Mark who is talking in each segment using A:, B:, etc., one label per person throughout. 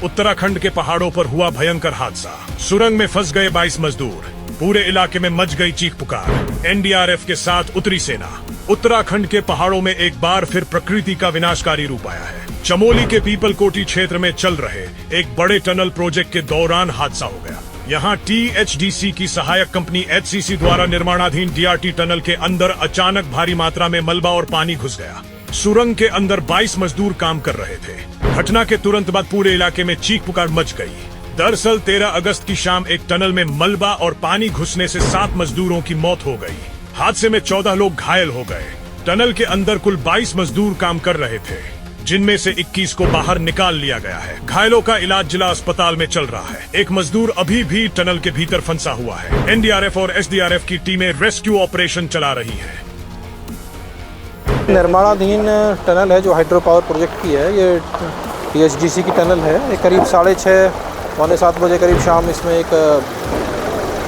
A: उत्तराखंड के पहाड़ों पर हुआ भयंकर हादसा। सुरंग में फंस गए 22 मजदूर। पूरे इलाके में मच गई चीख पुकार। एनडीआरएफ के साथ उतरी सेना। उत्तराखंड के पहाड़ों में एक बार फिर प्रकृति का विनाशकारी रूप आया है। चमोली के पीपलकोटी क्षेत्र में चल रहे एक बड़े टनल प्रोजेक्ट के दौरान हादसा हो गया। यहाँ टीएचडीसी की सहायक कंपनी एचसीसी द्वारा निर्माणाधीन डीआरटी टनल के अंदर अचानक भारी मात्रा में मलबा और पानी घुस गया। सुरंग के अंदर 22 मजदूर काम कर रहे थे। घटना के तुरंत बाद पूरे इलाके में चीख पुकार मच गई। दरअसल 13 अगस्त की शाम एक टनल में मलबा और पानी घुसने से 7 मजदूरों की मौत हो गई। हादसे में 14 लोग घायल हो गए। टनल के अंदर कुल 22 मजदूर काम कर रहे थे, जिनमें से 21 को बाहर निकाल लिया गया है। घायलों का इलाज जिला अस्पताल में चल रहा है। एक मजदूर अभी भी टनल के भीतर फंसा हुआ है। एनडीआरएफ और एसडीआरएफ की टीमें रेस्क्यू ऑपरेशन चला रही हैं।
B: निर्माणाधीन टनल है जो हाइड्रो पावर प्रोजेक्ट की है। ये टीएचडीसी की टनल है। ये करीब 6:30 पौने 7 बजे करीब शाम इसमें एक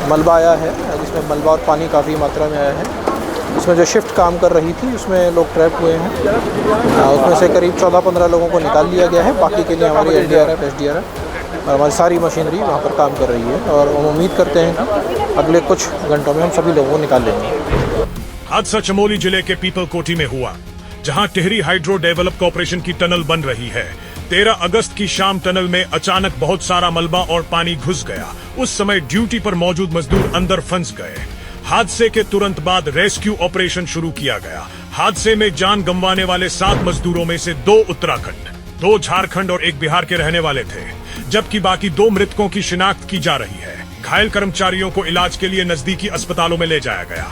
B: मलबा आया है, जिसमें मलबा और पानी काफ़ी मात्रा में आया है। इसमें जो शिफ्ट काम कर रही थी उसमें लोग ट्रैप हुए हैं। उसमें से करीब 14-15 लोगों को निकाल लिया गया है। बाकी के लिए हमारी एनडीआरएफ, एसडीआरएफ और हमारी सारी मशीनरी वहाँ पर काम कर रही है और हम उम्मीद करते हैं कि अगले कुछ घंटों में हम सभी लोगों को निकाल लेंगे।
A: हादसा चमोली जिले के पीपलकोटी में हुआ, जहां टिहरी हाइड्रो डेवलप कॉर्पोरेशन की टनल बन रही है। 13 अगस्त की शाम टनल में अचानक बहुत सारा मलबा और पानी घुस गया। उस समय ड्यूटी पर मौजूद मजदूर अंदर फंस गए। हादसे के तुरंत बाद रेस्क्यू ऑपरेशन शुरू किया गया। हादसे में जान गंवाने वाले 7 मजदूरों में से 2 उत्तराखंड, 2 झारखंड और 1 बिहार के रहने वाले थे, जबकि बाकी 2 मृतकों की शिनाख्त की जा रही है। घायल कर्मचारियों को इलाज के लिए नजदीकी अस्पतालों में ले जाया गया।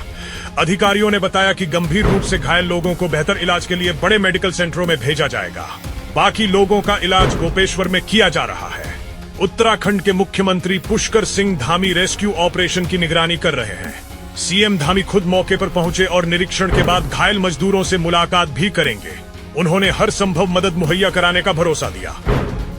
A: अधिकारियों ने बताया कि गंभीर रूप से घायल लोगों को बेहतर इलाज के लिए बड़े मेडिकल सेंटरों में भेजा जाएगा। बाकी लोगों का इलाज गोपेश्वर में किया जा रहा है। उत्तराखंड के मुख्यमंत्री पुष्कर सिंह धामी रेस्क्यू ऑपरेशन की निगरानी कर रहे हैं। सीएम धामी खुद मौके पर पहुंचे और निरीक्षण के बाद घायल मजदूरों से मुलाकात भी करेंगे। उन्होंने हर संभव मदद मुहैया कराने का भरोसा दिया।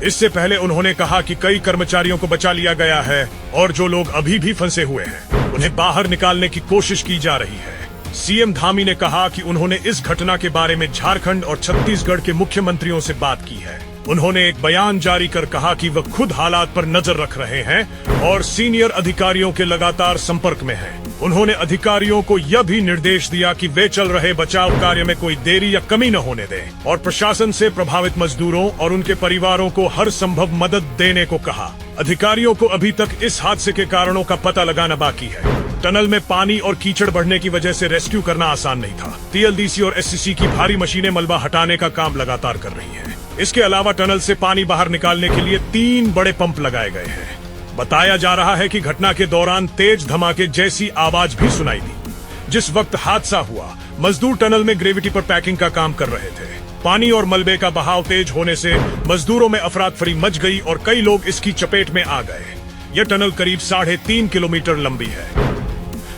A: इससे पहले उन्होंने कहा कि कई कर्मचारियों को बचा लिया गया है और जो लोग अभी भी फंसे हुए हैं उन्हें बाहर निकालने की कोशिश की जा रही है। सीएम धामी ने कहा कि उन्होंने इस घटना के बारे में झारखंड और छत्तीसगढ़ के मुख्यमंत्रियों से बात की है। उन्होंने एक बयान जारी कर कहा कि वह खुद हालात पर नजर रख रहे हैं और सीनियर अधिकारियों के लगातार संपर्क में हैं। उन्होंने अधिकारियों को यह भी निर्देश दिया कि वे चल रहे बचाव कार्य में कोई देरी या कमी न होने दें और प्रशासन से प्रभावित मजदूरों और उनके परिवारों को हर संभव मदद देने को कहा। अधिकारियों को अभी तक इस हादसे के कारणों का पता लगाना बाकी है। टनल में पानी और कीचड़ बढ़ने की वजह से रेस्क्यू करना आसान नहीं था। टीएलडीसी और एससीसी की भारी मशीनें मलबा हटाने का काम लगातार कर रही हैं। इसके अलावा टनल से पानी बाहर निकालने के लिए 3 बड़े पंप लगाए गए हैं। बताया जा रहा है कि घटना के दौरान तेज धमाके जैसी आवाज भी सुनाई दी। जिस वक्त हादसा हुआ, मजदूर टनल में ग्रेविटी पर पैकिंग का काम कर रहे थे। पानी और मलबे का बहाव तेज होने से मजदूरों में अफरातफरी मच गई और कई लोग इसकी चपेट में आ गए। यह टनल करीब 3.5 किलोमीटर लंबी है।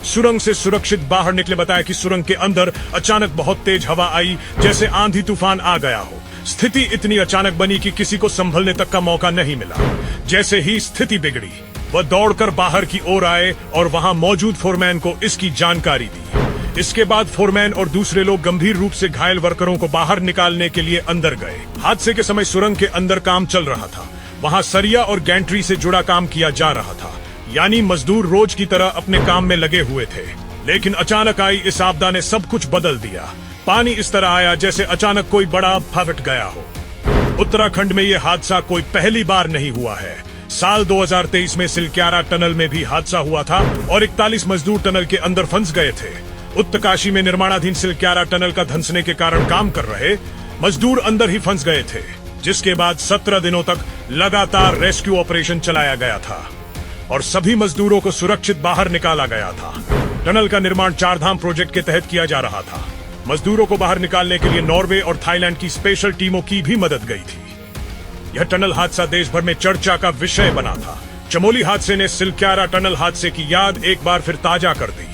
A: सुरंग से सुरक्षित बाहर निकले बताया कि सुरंग के अंदर अचानक बहुत तेज हवा आई, जैसे आंधी तूफान आ गया हो। स्थिति इतनी अचानक बनी कि किसी को संभलने तक का मौका नहीं मिला। जैसे ही स्थिति बिगड़ी, वह दौड़कर बाहर की ओर आए और वहां मौजूद फोरमैन को इसकी जानकारी दी। इसके बाद फोरमैन और दूसरे लोग गंभीर रूप से घायल वर्करों को बाहर निकालने के लिए अंदर गए। हादसे के समय सुरंग के अंदर काम चल रहा था। वहां सरिया और गैंट्री से जुड़ा काम किया जा रहा था, यानी मजदूर रोज की तरह अपने काम में लगे हुए थे। लेकिन अचानक आई इस आपदा ने सब कुछ बदल दिया। पानी इस तरह आया जैसे अचानक कोई बड़ा फट गया हो। उत्तराखंड में यह हादसा कोई पहली बार नहीं हुआ है। साल 2023 में सिलक्यारा टनल में भी हादसा हुआ था और 41 मजदूर टनल के अंदर फंस गए थे। उत्तरकाशी में निर्माणाधीन सिलक्यारा टनल का धंसने के कारण काम कर रहे मजदूर अंदर ही फंस गए थे, जिसके बाद 17 दिनों तक लगातार रेस्क्यू ऑपरेशन चलाया गया था और सभी मजदूरों को सुरक्षित बाहर निकाला गया था। टनल का निर्माण 4 धाम प्रोजेक्ट के तहत किया जा रहा था। मजदूरों को बाहर निकालने के लिए नॉर्वे और थाईलैंड की स्पेशल टीमों की भी मदद गई थी। यह टनल हादसा देश भर में चर्चा का विषय बना था। चमोली हादसे ने सिलक्यारा टनल हादसे की याद एक बार फिर ताजा कर दी।